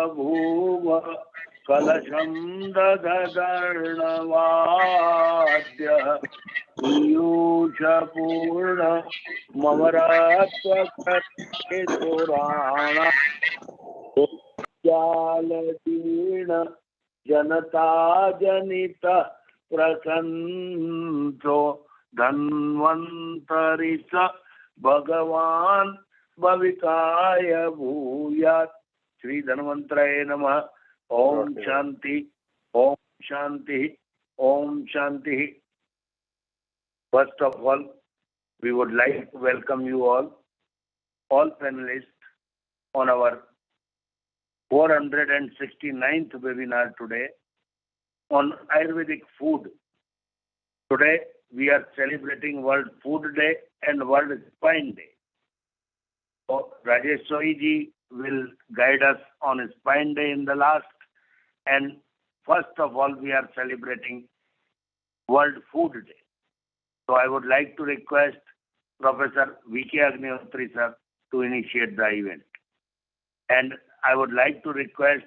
बभूव कलशं दधकर्णवाद्य पीयूषपूर्ण ममरात्वकर्षितुराण जालदीन जनता जनित प्रसन्नो धन्वन्तरि च भगवान् भविकाय भूयात्। श्री धन्वंतराय नमः। Om Shanti, Om Shanti, Om Shanti. First of all, we would like to welcome you all panelists on our 469th webinar today on Ayurvedic food. Today we are celebrating World Food Day and World Spine Day. So Rajesh Sohi ji will guide us on Spine Day in the last. And first of all, we are celebrating World Food Day. So I would like to request Professor V.K. Agnihotri sir to initiate the event. And I would like to request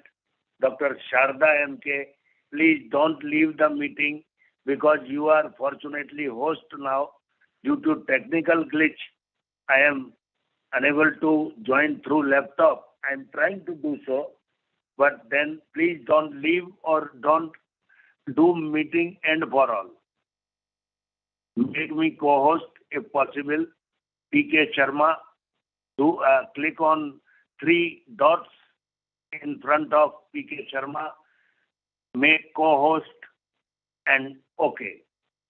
Dr. Sharada M.K. Please don't leave the meeting because you are fortunately host now. Due to technical glitch, I am unable to join through laptop. I am trying to do so. But then please don't leave or don't do meeting end for all. Make me co-host if possible. P.K. Sharma, do click on 3 dots in front of P.K. Sharma, make co-host and okay.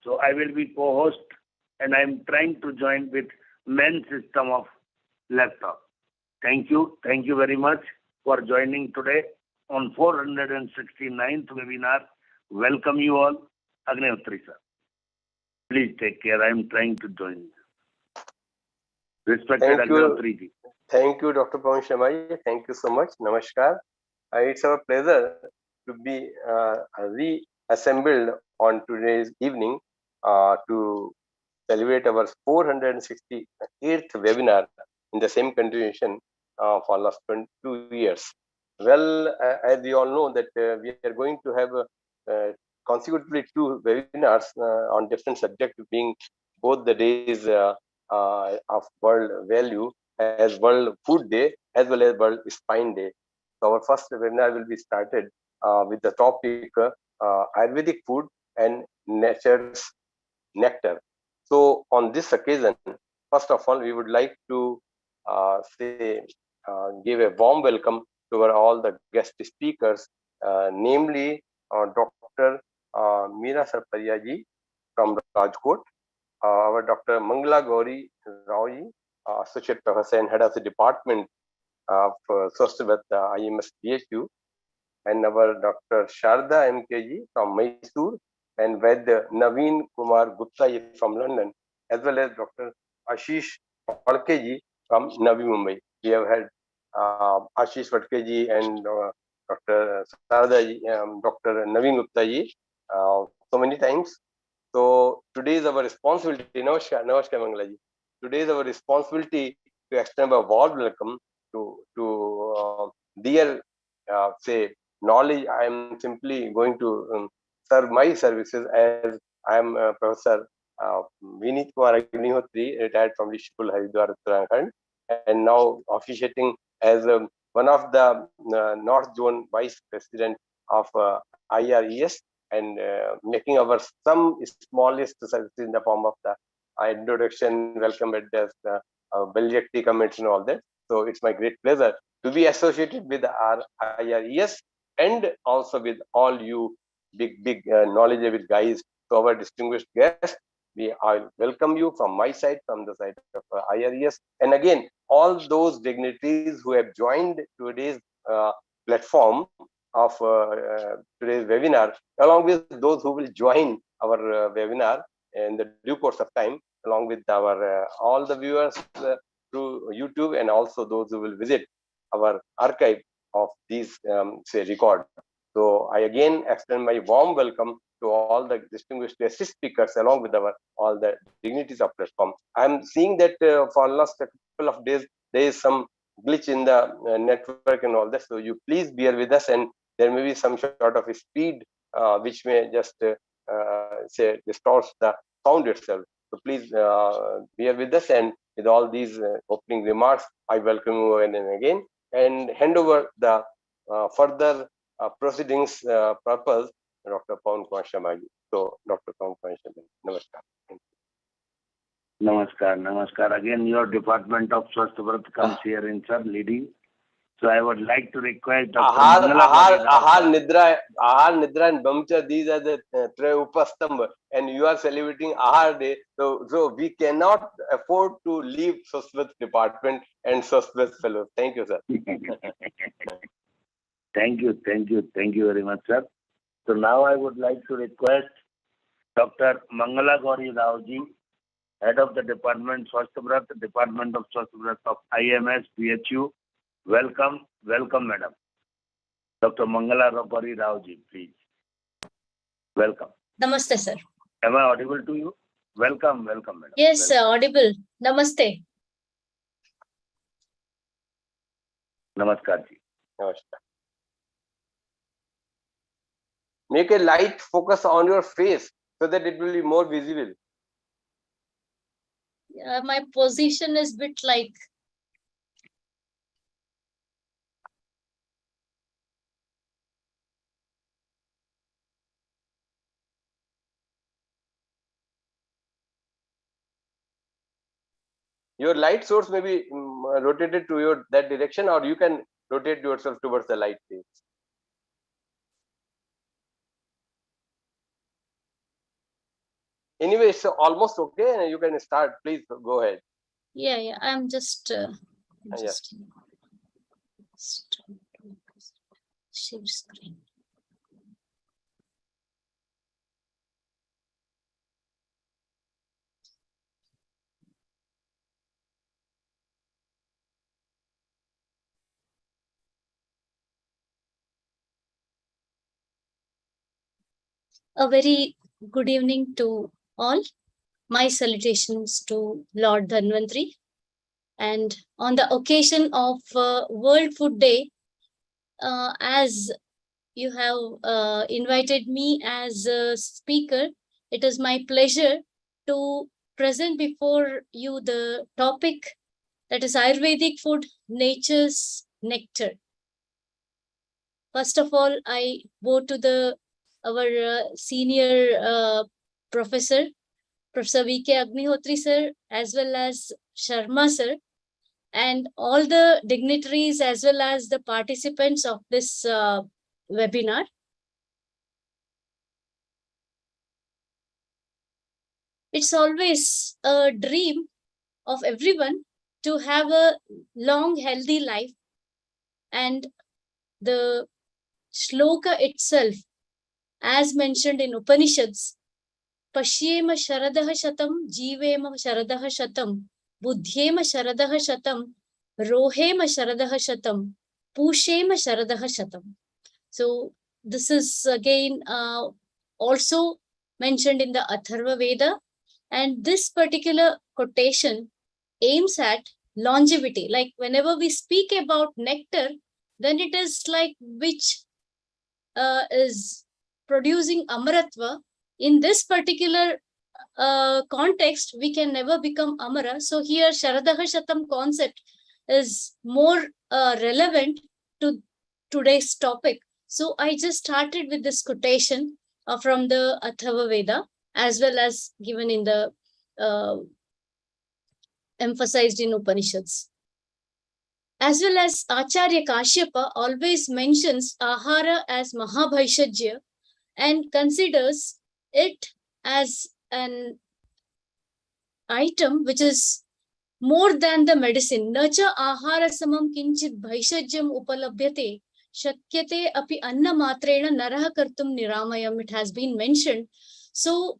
So I will be co-host and I am trying to join with main system of laptop. Thank you very much for joining today on 469th webinar. Welcome you all. Agnihotri sir. Please take care. I am trying to join. Respected Agnihotri ji. Thank you, Dr. Pawan Sharma. Thank you so much. Namaskar. It's our pleasure to be reassembled on today's evening to celebrate our 468th webinar in the same continuation for last 22 years. Well, as we all know that we are going to have consecutively 2 webinars on different subjects, being both the days of World Value as World Food Day as well as World Spine Day. So our first webinar will be started with the topic Ayurvedic food and nature's nectar. So on this occasion, first of all, we would like to give a warm welcome to all the guest speakers, namely Dr. Meera Saparia ji from Rajkot, our Dr. Mangalagowry ji, Associate Professor and Head of the Department of Swasthya IMS PHU, and our Dr. Sharada M.K. ji from Mysore, and with Naveen Kumar Gupta ji from London, as well as Dr. Aashish Phadake ji from Navi Mumbai. We have had Aashish Phadake ji and Dr. Sharada ji, Dr. Naveen Gupta ji so many times. So today is our responsibility. Namaskar Mangala ji. Today is our responsibility to extend a warm welcome to their say knowledge. I am simply going to serve my services as I am Professor Vineet Kumar Agnihotri, retired from the School Haridwar Uttarakhand, and now officiating as one of the North Zone Vice President of IRES, and making our some smallest services in the form of the introduction, welcome address, valedictory comments and all that. So it's my great pleasure to be associated with our IRES and also with all you big knowledgeable guys. To our distinguished guests, I welcome you from my side, from the side of IRES, and again all those dignitaries who have joined today's platform of today's webinar, along with those who will join our webinar in the due course of time, along with our all the viewers through YouTube, and also those who will visit our archive of these say record. So I again extend my warm welcome to all the distinguished guest speakers, along with our all the dignities of platform. I am seeing that for last couple of days there is some glitch in the network and all that. So you please bear with us, and there may be some sort of a speed which may just say distorts the sound itself. So please bear with us, and with all these opening remarks, I welcome you again and again, and hand over the further proceedings purpose, Dr. Pawan Kumar Sharma ji. So, Dr. Pawan Kumar Sharma, namaskar. Namaskar, namaskar. Again, your department of Swasth Bharat comes here in sir leading. So I would like to request Dr. Ahar, Nidra, and Brahmacharya, these are the three upastambha, and you are celebrating Ahar day. So we cannot afford to leave Swasth department and Swasth fellows. Thank you, sir. Thank you very much, sir. So now I would like to request Dr. Mangalagowry ji, Head of the Department Swasth Bharat, Department of Swasth Bharat of IMS, PHU. Welcome, madam. Dr. Mangalagowry ji, please. Welcome. Namaste, sir. Am I audible to you? Welcome, madam. Yes, welcome. Audible. Namaste. Namaskar ji. Namaskar. Make a light focus on your face so that it will be more visible. My position is bit like. Your light source may be rotated to that direction, or you can rotate yourself towards the light face. Anyway, it's almost okay. You can start. Please go ahead. Yeah. I'm just. Share screen. A very good evening to all. My salutations to Lord Dhanvantri. And on the occasion of World Food Day, as you have invited me as a speaker, it is my pleasure to present before you the topic, that is Ayurvedic food, nature's nectar. First of all, I bow to our senior professor, Professor V.K. Agnihotri sir, as well as Sharma sir, and all the dignitaries as well as the participants of this webinar. It's always a dream of everyone to have a long, healthy life, and the shloka itself, as mentioned in Upanishads, Pashyema Sharadaha Shatam, Jivema Sharadaha Shatam, Buddhyema Sharadaha Shatam, Rohema Sharadaha Shatam, Pushema Sharadaha Shatam. So this is again also mentioned in the Atharva Veda, and this particular quotation aims at longevity. Like whenever we speak about nectar, then it is like which is producing amaratva. In this particular context, we can never become amara. So here Sharadaha Shatam concept is more relevant to today's topic. So I just started with this quotation from the Atharva Veda, as well as given in the emphasized in Upanishads. As well as Acharya Kashyapa always mentions Ahara as Mahabhaishajya and considers it as an item which is more than the medicine. Nacha ahara samam kinchit bhaishajyam upalabhyate shakyate api anna matrena naraha kartum niramayam. It has been mentioned. So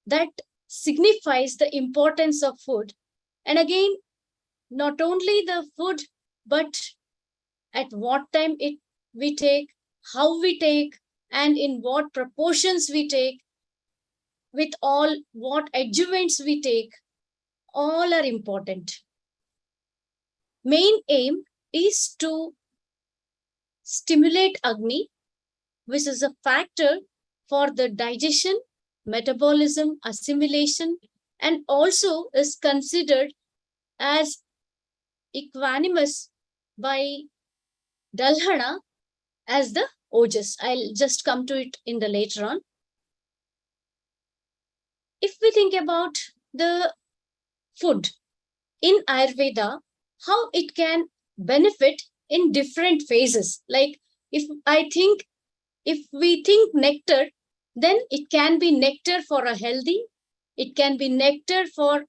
that signifies the importance of food. And again, not only the food, but at what time we take, how we take, and in what proportions we take, with all what adjuvants we take, all are important. main aim is to stimulate Agni, which is a factor for the digestion, metabolism, assimilation, and also is considered as equanimous by Dalhana as the Ojas. I'll just come to it in the later on. If we think about the food in Ayurveda, how it can benefit in different phases. Like if we think nectar, then it can be nectar for a healthy, it can be nectar for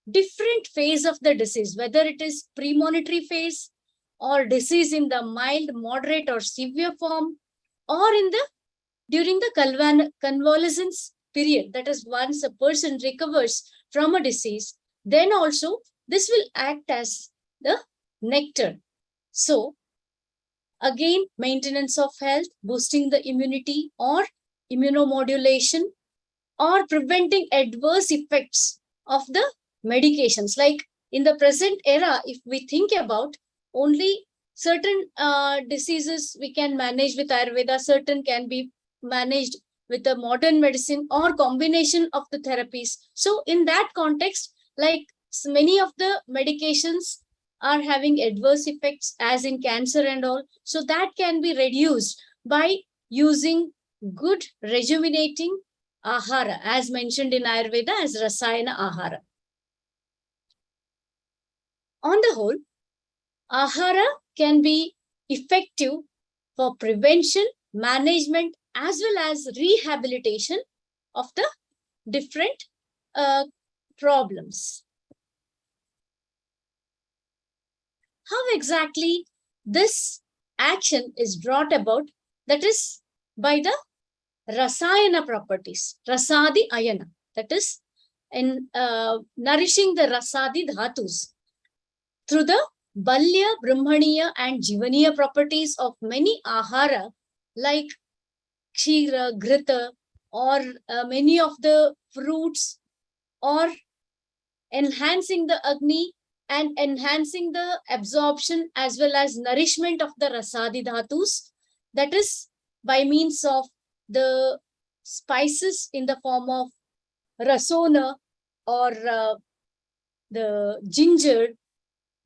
different phase of the disease, whether it is premonitory phase or disease in the mild, moderate or severe form, or during the convalescence period, that is once a person recovers from a disease, then also this will act as the nectar. So again, maintenance of health, boosting the immunity or immunomodulation, or preventing adverse effects of the medications. Like in the present era, if we think about, only certain diseases we can manage with Ayurveda, certain can be managed with the modern medicine or combination of the therapies. So in that context, like many of the medications are having adverse effects as in cancer and all. So that can be reduced by using good rejuvenating ahara, as mentioned in Ayurveda as rasayana ahara. On the whole, ahara can be effective for prevention, management, as well as rehabilitation of the different problems. How exactly this action is brought about? That is by the rasayana properties, rasadi ayana, that is in nourishing the rasadi dhatus through the balya, brahmaniya and jivaniya properties of many ahara like kshira, ghrita, or many of the fruits, or enhancing the agni and enhancing the absorption as well as nourishment of the rasadi dhatus, that is by means of the spices in the form of rasona or the ginger,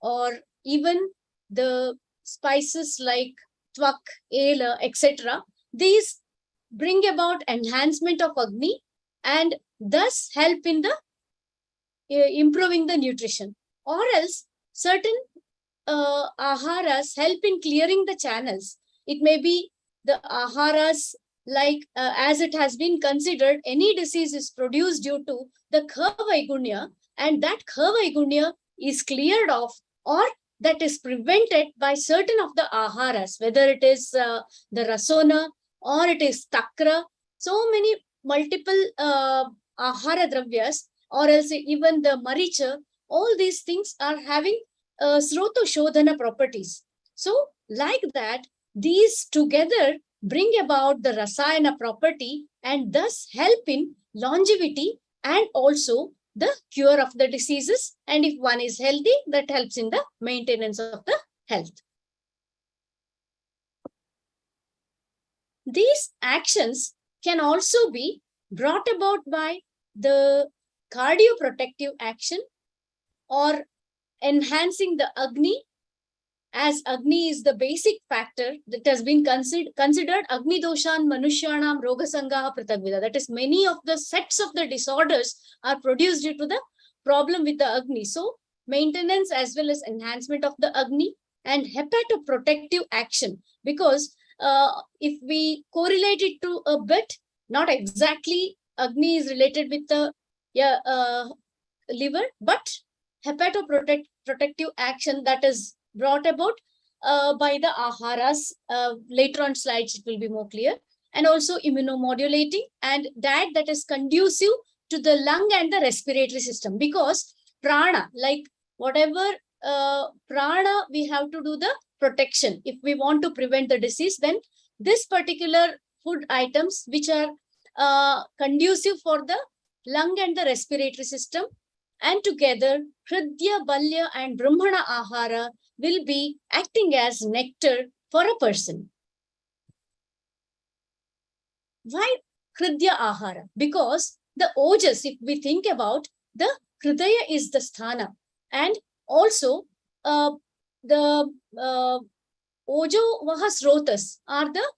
or even the spices like twak, ela, etc. These bring about enhancement of agni and thus help in the improving the nutrition. Or else certain aharas help in clearing the channels. It may be the aharas like as it has been considered, any disease is produced due to the Kavaigunya, and that Kavaigunya is cleared off or that is prevented by certain of the aharas, whether it is the rasona or it is takra. So many multiple ahara dravyas, or else even the maricha, all these things are having sroto shodhana properties. So like that, these together bring about the rasayana property and thus help in longevity and also the cure of the diseases. And if one is healthy, that helps in the maintenance of the health. These actions can also be brought about by the cardioprotective action or enhancing the agni, as agni is the basic factor that has been considered agni doshan manushyanam roga sangaha pratagvida. That is, many of the sets of the disorders are produced due to the problem with the agni. So maintenance as well as enhancement of the agni and hepatoprotective action, because if we correlate it to a bit, not exactly agni is related with the liver, but hepatoprotective action that is brought about by the aharas. Later on slides, it will be more clear. And also immunomodulating and diet that is conducive to the lung and the respiratory system, because prana, like whatever prana, we have to do the protection. If we want to prevent the disease, then this particular food items which are conducive for the lung and the respiratory system, and together Hridya, Balya and Brahmana Ahara will be acting as nectar for a person. Why Hridya Ahara? Because the Ojas, if we think about, the Hridaya is the sthana, and also the Ojo Vahasrotas are the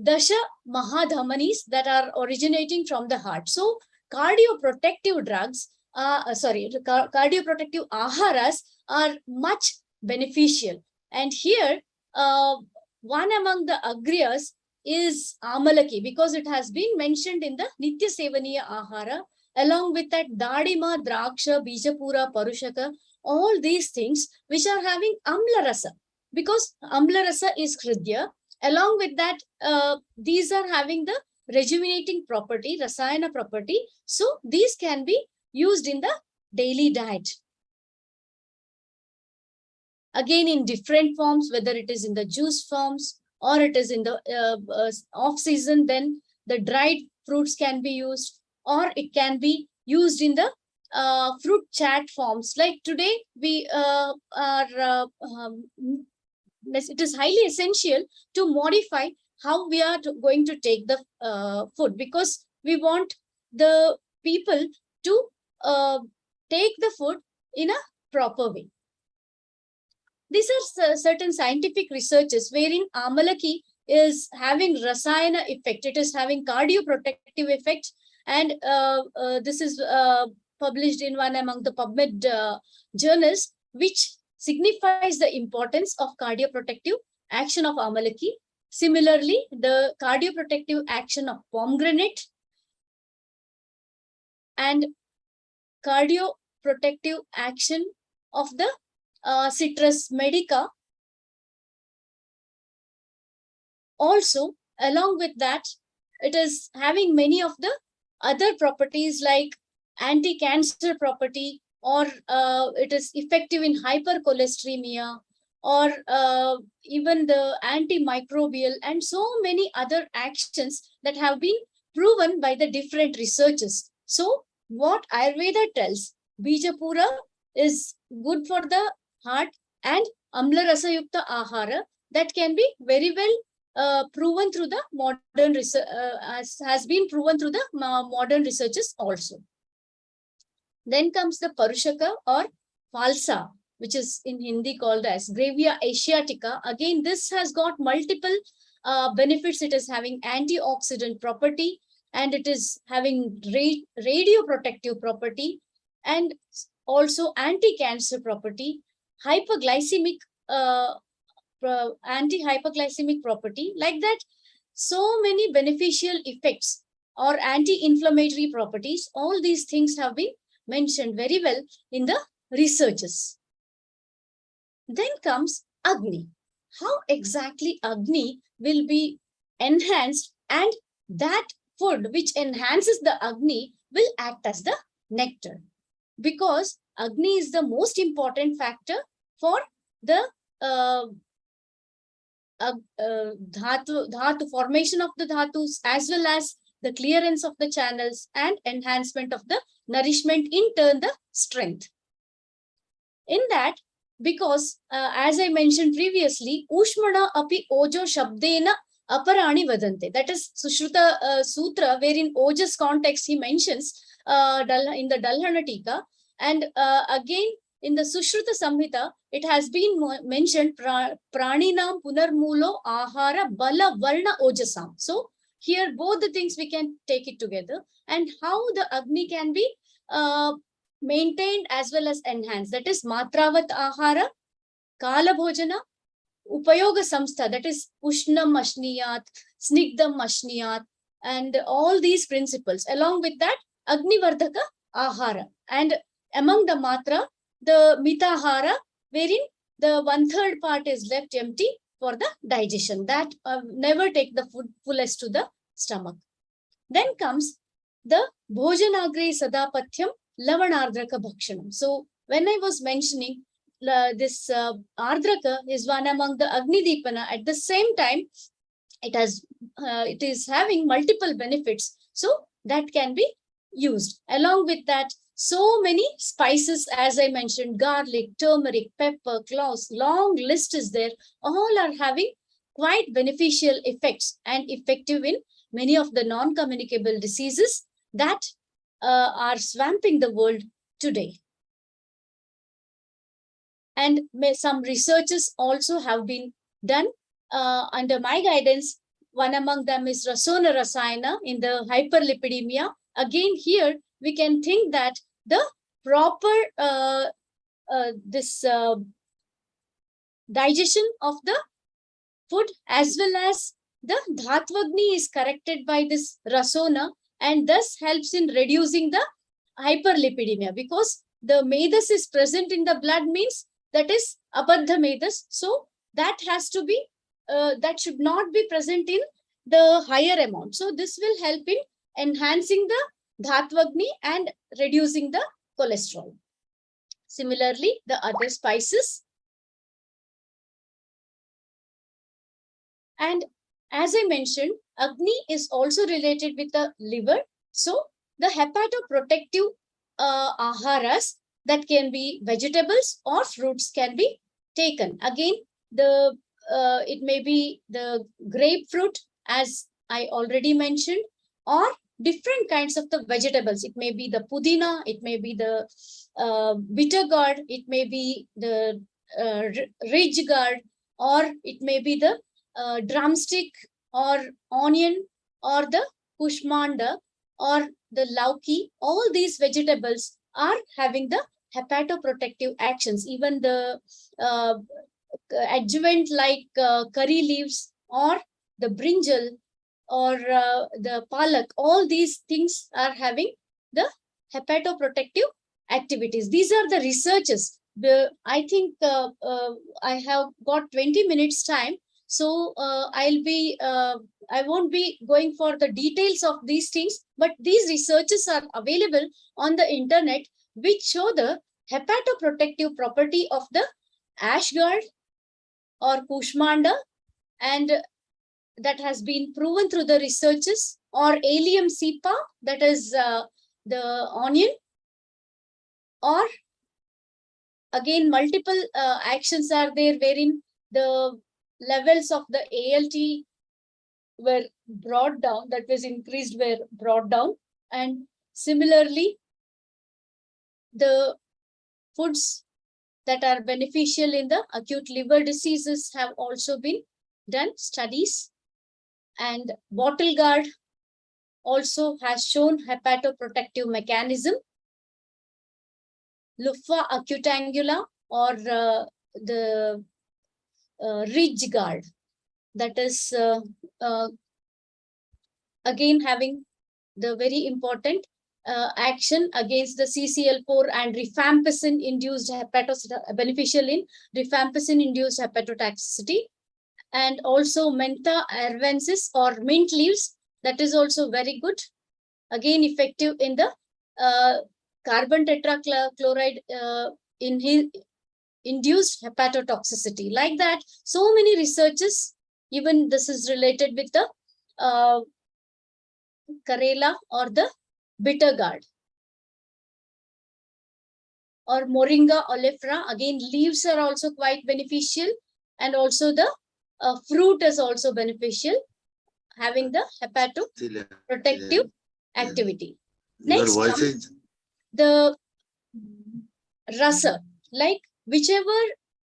Dasha Mahadhamanis that are originating from the heart. So cardioprotective drugs, cardioprotective aharas are much beneficial. And here, one among the Agriyas is Amalaki, because it has been mentioned in the Nitya Sevaniya Ahara, along with that Dadima, Draksha, Bijapura, Parushaka, all these things which are having Amla Rasa, because Amla Rasa is Hridya. Along with that, these are having the rejuvenating property, Rasayana property. So these can be used in the daily diet. Again, in different forms, whether it is in the juice forms or it is in the off season, then the dried fruits can be used, or it can be used in the fruit chat forms. Like today, we it is highly essential to modify how we are going to take the food, because we want the people to take the food in a proper way. These are certain scientific researches wherein Amalaki is having Rasayana effect. It is having cardioprotective effect, and this is published in one among the PubMed journals, which signifies the importance of cardioprotective action of Amalaki. Similarly, the cardioprotective action of pomegranate and cardioprotective action of the citrus medica. Also, along with that, it is having many of the other properties like anti-cancer property, or it is effective in hypercholesteremia, or even the antimicrobial, and so many other actions that have been proven by the different researches. So what Ayurveda tells, Bijapura is good for the heart, and Amla Rasa Yukta Ahara, that can be very well proven through the modern research, has been proven through the modern researches also. Then comes the Parushaka or Falsa, which is in Hindi called as Gravia Asiatica. Again, this has got multiple benefits. It is having antioxidant property, and it is having radioprotective property, and also anti-cancer property, hyperglycemic, anti-hyperglycemic property, like that. So many beneficial effects or anti-inflammatory properties, all these things have been mentioned very well in the researches. Then comes Agni. How exactly Agni will be enhanced, and that food which enhances the Agni will act as the nectar, because Agni is the most important factor for the dhatu formation of the dhatus, as well as the clearance of the channels and enhancement of the nourishment, in turn the strength. In that, because as I mentioned previously, Ushmana api ojo shabdena aparani vadante. That is Sushruta Sutra, wherein Ojas context he mentions in the Dalhana Tika. And again, in the Sushruta Samhita, it has been mentioned Praninam Punarmulo Ahara Bala Varna Ojasam. So here both the things we can take it together, and how the Agni can be maintained as well as enhanced. That is Matravat Ahara, Kala Bhojana, Upayoga Samstha, that is Ushnam Ashniyat, Snigdam Ashniyat, and all these principles. Along with that, Agni Vardhaka Ahara. And among the Matra, the Mitahara, wherein the 1/3 part is left empty for the digestion. That never take the food fullest to the stomach. Then comes the Bhojanagre Sadapatyam Lavanardraka Bhakshanam. So when I was mentioning this Ardraka is one among the Agni Deepana, at the same time, it is having multiple benefits. So that can be used. Along with that, so many spices, as I mentioned, garlic, turmeric, pepper, cloves, long list is there. All are having quite beneficial effects and effective in many of the non-communicable diseases that are swamping the world today. And some researches also have been done under my guidance. One among them is Rasona Rasayana in the hyperlipidemia. Again, here we can think that the proper digestion of the food as well as the Dhatvagni is corrected by this Rasona, and thus helps in reducing the hyperlipidemia, because the Medas is present in the blood means that is Abadha Medas. So that has to be, that should not be present in the higher amount. So this will help in enhancing the Dhatvagni and reducing the cholesterol. Similarly, the other spices. And as I mentioned, Agni is also related with the liver. So the hepatoprotective aharas, that can be vegetables or fruits, can be taken. Again, the it may be the grapefruit, as I already mentioned, or different kinds of the vegetables. It may be the pudina, it may be the bitter gourd, it may be the ridge gourd, or it may be the drumstick or onion or the kushmanda or the lauki. All these vegetables are having the hepatoprotective actions. Even the adjuvant like curry leaves or the brinjal or the palak, all these things are having the hepatoprotective activities. These are the researches. I think I have got 20 minutes time. So I won't be going for the details of these things, but these researches are available on the internet, which show the hepatoprotective property of the ash gourd or kushmanda, and that has been proven through the researches, or allium cepa, that is the onion, or again multiple actions are there wherein the levels of the ALT were brought down, that was increased, were brought down. And similarly, the foods that are beneficial in the acute liver diseases have also been done studies. And bottle gourd also has shown hepatoprotective mechanism. Lupha acutangula, or the ridge gourd, that is again having the very important action against the CCL4 and rifampicin induced beneficial in rifampicin induced hepatotoxicity. And also Mentha arvensis, or mint leaves, that is also very good, again effective in the carbon tetrachloride induced hepatotoxicity. Like that, so many researches. Even this is related with the Karela or the bitter gourd, or Moringa oleifera. Again, leaves are also quite beneficial, and also the fruit is also beneficial, having the hepatoprotective activity. Next comes the rasa, like whichever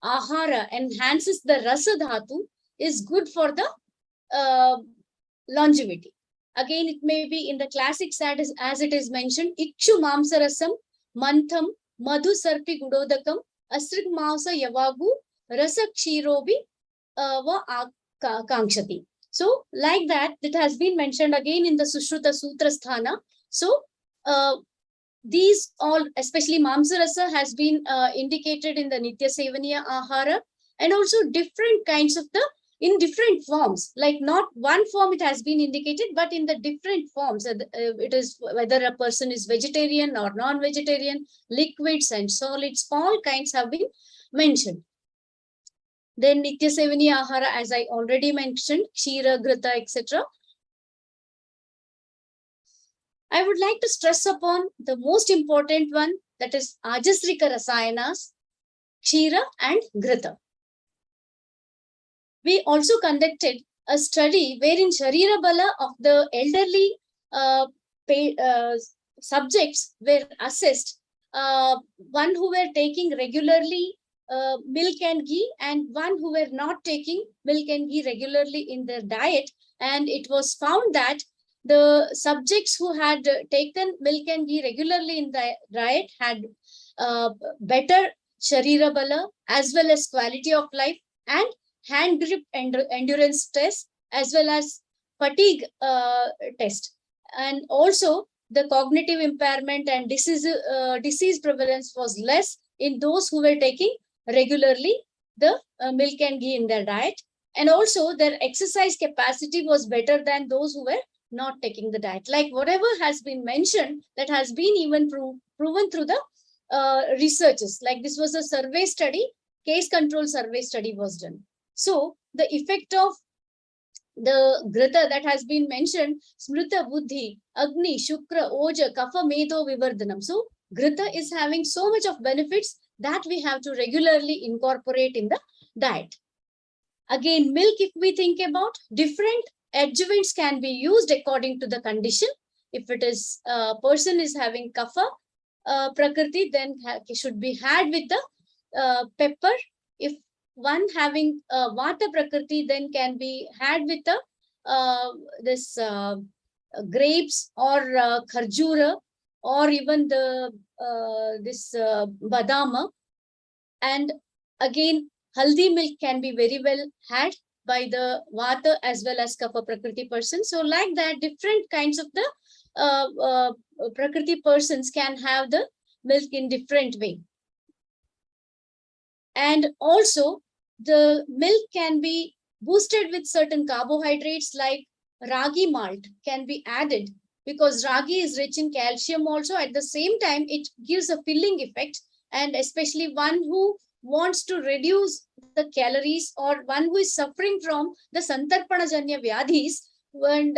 ahara enhances the rasa dhatu is good for the longevity. Again, it may be in the classic side as it is mentioned, Ikshu Mamsarasam, Mantham, Madhu Sarpi Gudodakam, Asrik Mausa Yavagu, Rasa Kshirobi Va Kankshati. So, like that, it has been mentioned again in the Sushruta Sutra Sthana. So, these all, especially Mamsarasa, has been indicated in the Nitya Sevaniya Ahara, and also different kinds of the, in different forms, like not one form it has been indicated, but in the different forms. It is whether a person is vegetarian or non-vegetarian, liquids and solids, all kinds have been mentioned. Then Nitya Sevaniya Ahara, as I already mentioned, Kshira, Grita, etc. I would like to stress upon the most important one, that is Ajasrika Rasayanas, Kshira and Grita. We also conducted a study wherein Sharira Bala of the elderly subjects were assessed. One who were taking regularly milk and ghee, and one who were not taking milk and ghee regularly in their diet. And it was found that the subjects who had taken milk and ghee regularly in the diet had better Sharira Bala as well as quality of life and hand grip endurance test as well as fatigue test. And also the cognitive impairment and disease prevalence was less in those who were taking regularly the milk and ghee in their diet. And also their exercise capacity was better than those who were not taking the diet. Like whatever has been mentioned, that has been even proven through the researches. Like this was a survey study, case control survey study was done. So the effect of the Grita that has been mentioned, Smrita Buddhi, Agni, Shukra, Oja, Kapha, Medho, Vivardhanam. So Grita is having so much of benefits that we have to regularly incorporate in the diet. Again, milk, if we think about, different adjuvants can be used according to the condition. If it is a person is having Kapha Prakriti, then it should be had with the pepper. If one having Vata Prakriti, then can be had with the grapes or kharjura, or even the badama. And again, haldi milk can be very well had by the Vata as well as Kapha Prakriti person. So like that, different kinds of the Prakriti persons can have the milk in different way. And also the milk can be boosted with certain carbohydrates like ragi malt can be added, because ragi is rich in calcium also. At the same time, it gives a filling effect, and especially one who wants to reduce the calories or one who is suffering from the santarpanajanya vyadhis, and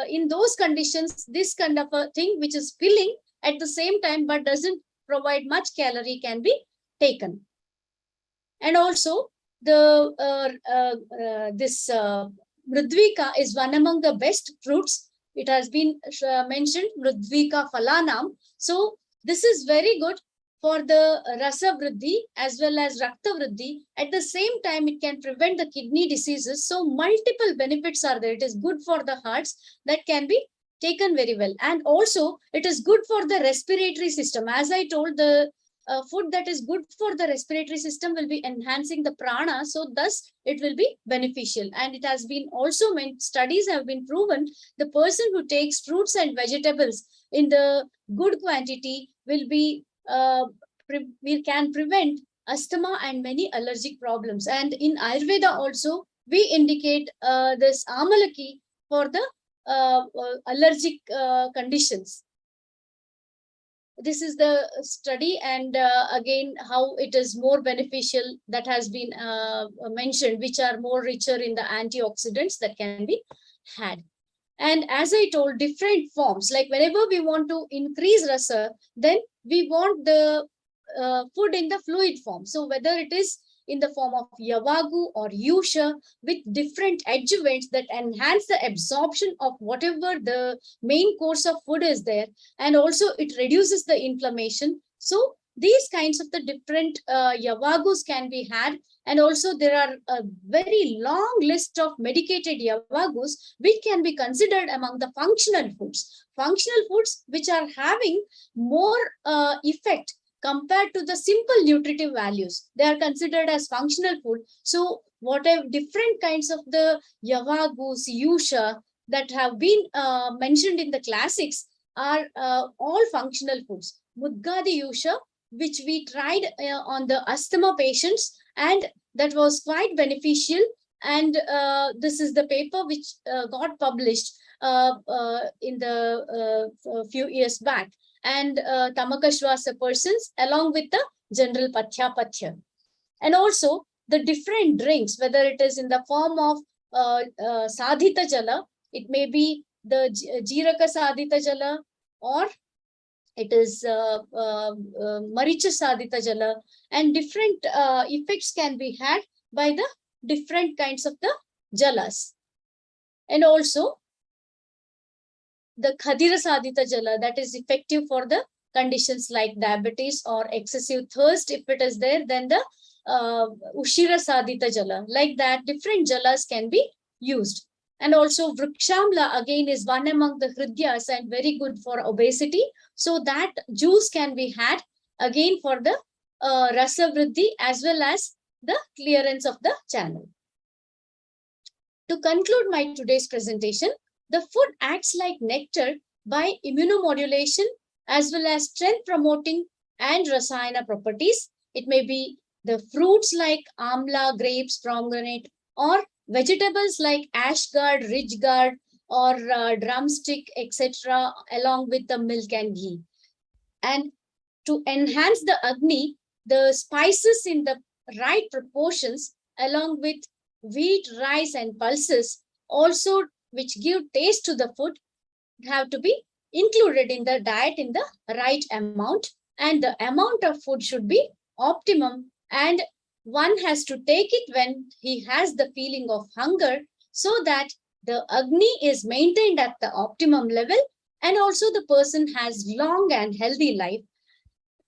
in those conditions, this kind of a thing which is filling at the same time but doesn't provide much calorie can be taken. And also the this Mridvika is one among the best fruits. It has been mentioned, Mridvika Phalanam. So this is very good for the Rasa Vriddhi as well as Rakta Vriddhi. At the same time, it can prevent the kidney diseases. So multiple benefits are there. It is good for the hearts, that can be taken very well. And also it is good for the respiratory system. As I told, the food that is good for the respiratory system will be enhancing the prana, so thus it will be beneficial. And it has been also meant, studies have been proven, the person who takes fruits and vegetables in the good quantity will be we can prevent asthma and many allergic problems. And in Ayurveda also we indicate this amalaki for the allergic conditions. This is the study, and again, how it is more beneficial, that has been mentioned, which are more richer in the antioxidants that can be had. And as I told, different forms, like whenever we want to increase rasa, then we want the food in the fluid form. So whether it is in the form of yavagu or yusha, with different adjuvants that enhance the absorption of whatever the main course of food is there, and also it reduces the inflammation. So these kinds of the different yavagus can be had. And also there are a very long list of medicated yavagus which can be considered among the functional foods. Functional foods which are having more effect compared to the simple nutritive values, they are considered as functional food. So whatever different kinds of the yavagus, yusha that have been mentioned in the classics are all functional foods. Mudgadi yusha, which we tried on the asthma patients, and that was quite beneficial. And this is the paper which got published in the few years back. And Tamakashwasa persons along with the general Pathya. And also the different drinks, whether it is in the form of Sadhita Jala, it may be the Jiraka Sadhita Jala, or it is Maricha Sadita Jala, and different effects can be had by the different kinds of the jalas. And also the Khadira Sadita Jala, that is effective for the conditions like diabetes or excessive thirst. If it is there, then the Ushira Sadita Jala, like that, different jalas can be used. And also Vrikshamla again is one among the Hridyas and very good for obesity. So that juice can be had again for the Rasa Vriddhi as well as the clearance of the channel. To conclude my today's presentation, the food acts like nectar by immunomodulation as well as strength promoting and rasayana properties. It may be the fruits like amla, grapes, pomegranate, or vegetables like ash gourd, ridge gourd, or drumstick, etc., along with the milk and ghee. And to enhance the Agni, the spices in the right proportions, along with wheat, rice, and pulses, also which give taste to the food, have to be included in the diet in the right amount. And the amount of food should be optimum, and one has to take it when he has the feeling of hunger, so that the Agni is maintained at the optimum level, and also the person has long and healthy life.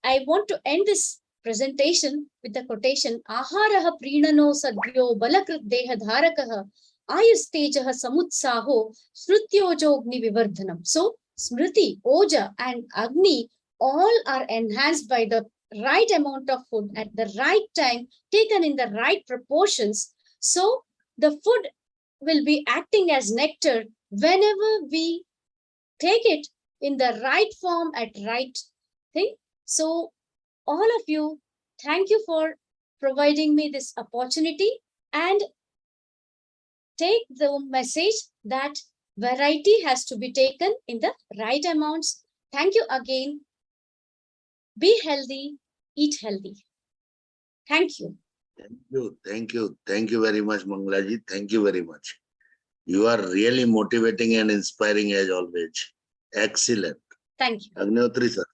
I want to end this presentation with the quotation, Aharaha Prinano Sadhyo Balakrit Deha Dharakaha Ayustejaha Samutsaho Srutyojogni Vivardhanam. So Smriti, Oja, and Agni all are enhanced by the right amount of food at the right time, taken in the right proportions. So the food will be acting as nectar whenever we take it in the right form at right thing. So all of you, thank you for providing me this opportunity, and take the message that variety has to be taken in the right amounts. Thank you again. Be healthy, eat healthy. Thank you. Thank you very much, Mangalaji. Thank you very much. You are really motivating and inspiring as always. Excellent. Thank you. Agnihotri sir.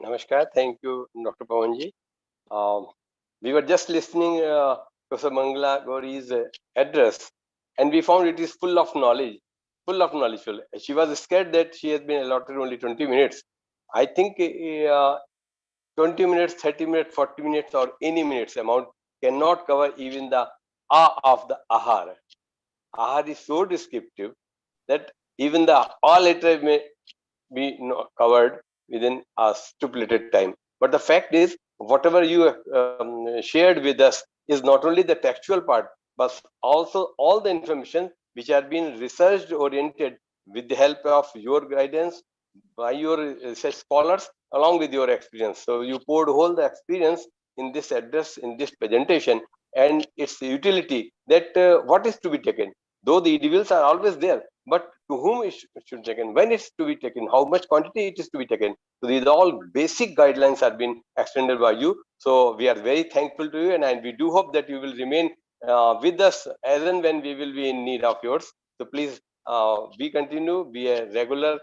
Namaskar. Thank you, Dr. Pawanji. We were just listening Professor Mangalagowry's address, and we found it is full of knowledge, She was scared that she has been allotted only 20 minutes. I think 20 minutes, 30 minutes, 40 minutes, or any minutes amount cannot cover even the of the ahar. Ahar is so descriptive that even the all letters may be covered within a stipulated time. But the fact is, whatever you shared with us is not only the textual part, but also all the information which have been research oriented with the help of your guidance by your research scholars along with your experience. So you poured whole the experience in this address, in this presentation, and its utility, that what is to be taken. Though the individuals are always there, but to whom it should be taken, when it's to be taken, how much quantity it is to be taken. So these all basic guidelines have been extended by you. So we are very thankful to you, and we do hope that you will remain with us as and when we will be in need of yours. So please we continue, be a regular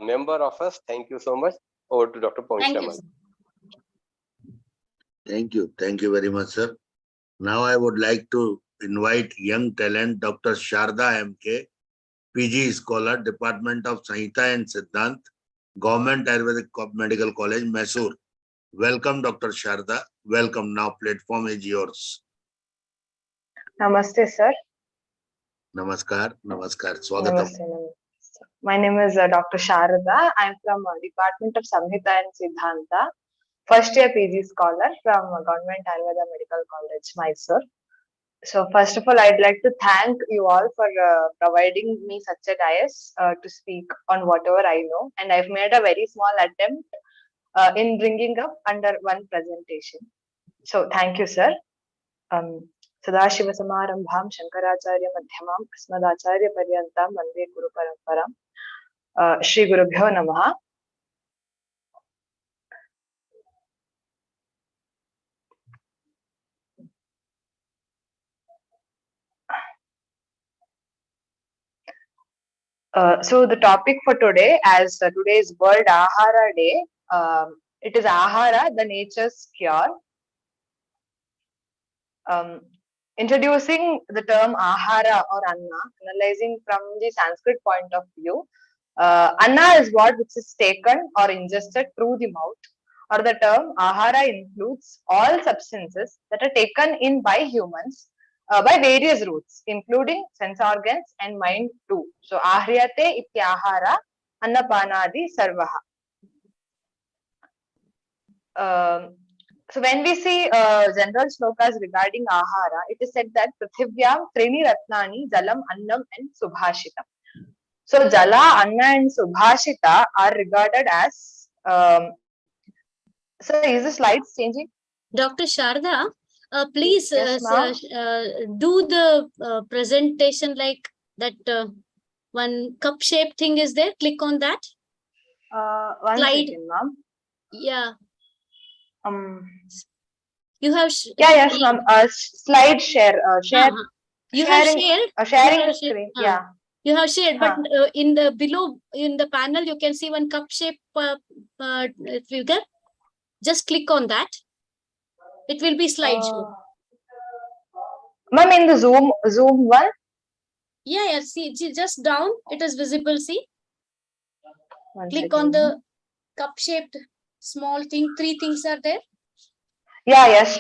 member of us. Thank you so much. Over to Dr. Pawanji. Thank you. Thank you very much, sir. Now I would like to invite young talent, Dr. Sharada MK, PG Scholar, Department of Sanhita and Siddhant, Government Ayurvedic Medical College, Mysore. Welcome, Dr. Sharada. Welcome. Now platform is yours. Namaste, sir. Namaskar. Namaskar. Swagatam. Namaste. My name is Dr. Sharada. I'm from Department of Samhita and Siddhanta, first year PG scholar from Government Ayurveda Medical College, Mysore. So first of all, I'd like to thank you all for providing me such a dais to speak on whatever I know. And I've made a very small attempt in bringing up under one presentation. So thank you, sir. Sadashivasamarambham Shankaracharya Madhyamam Asmadacharya Paryantam Vande Guru Paramparam. Shri Gurubhyo Namaha. So the topic for today, as today is World Ahara Day, it is Ahara, the nature's cure. Introducing the term Ahara or Anna, analyzing from the Sanskrit point of view, Anna is what which is taken or ingested through the mouth, or the term Ahara includes all substances that are taken in by humans by various routes, including sense organs and mind too. So, Ahriyate ityahara annapanadi sarvaha. So when we see general shlokas regarding ahara, it is said that Prithivyam Trini Ratnani Jalam Annam and Subhashitam. So Jala, Anna and Subhashita are regarded as so is the slides changing? Dr. Sharada, please Yes, do the presentation like that. One cup shape thing is there. Click on that. One Slide. second, ma'am. Yeah. You have. Yes, ma'am. Slide share. Share. You sharing, have shared. Sharing the screen. Yeah. You have shared, but in the below in the panel you can see one cup shape figure. Just click on that. It will be slideshow. Ma'am, in the Zoom one. Yeah. See, just down. It is visible. See. Click Second. on the cup shaped small thing. 3 things are there. Yeah. Yes, ma'am.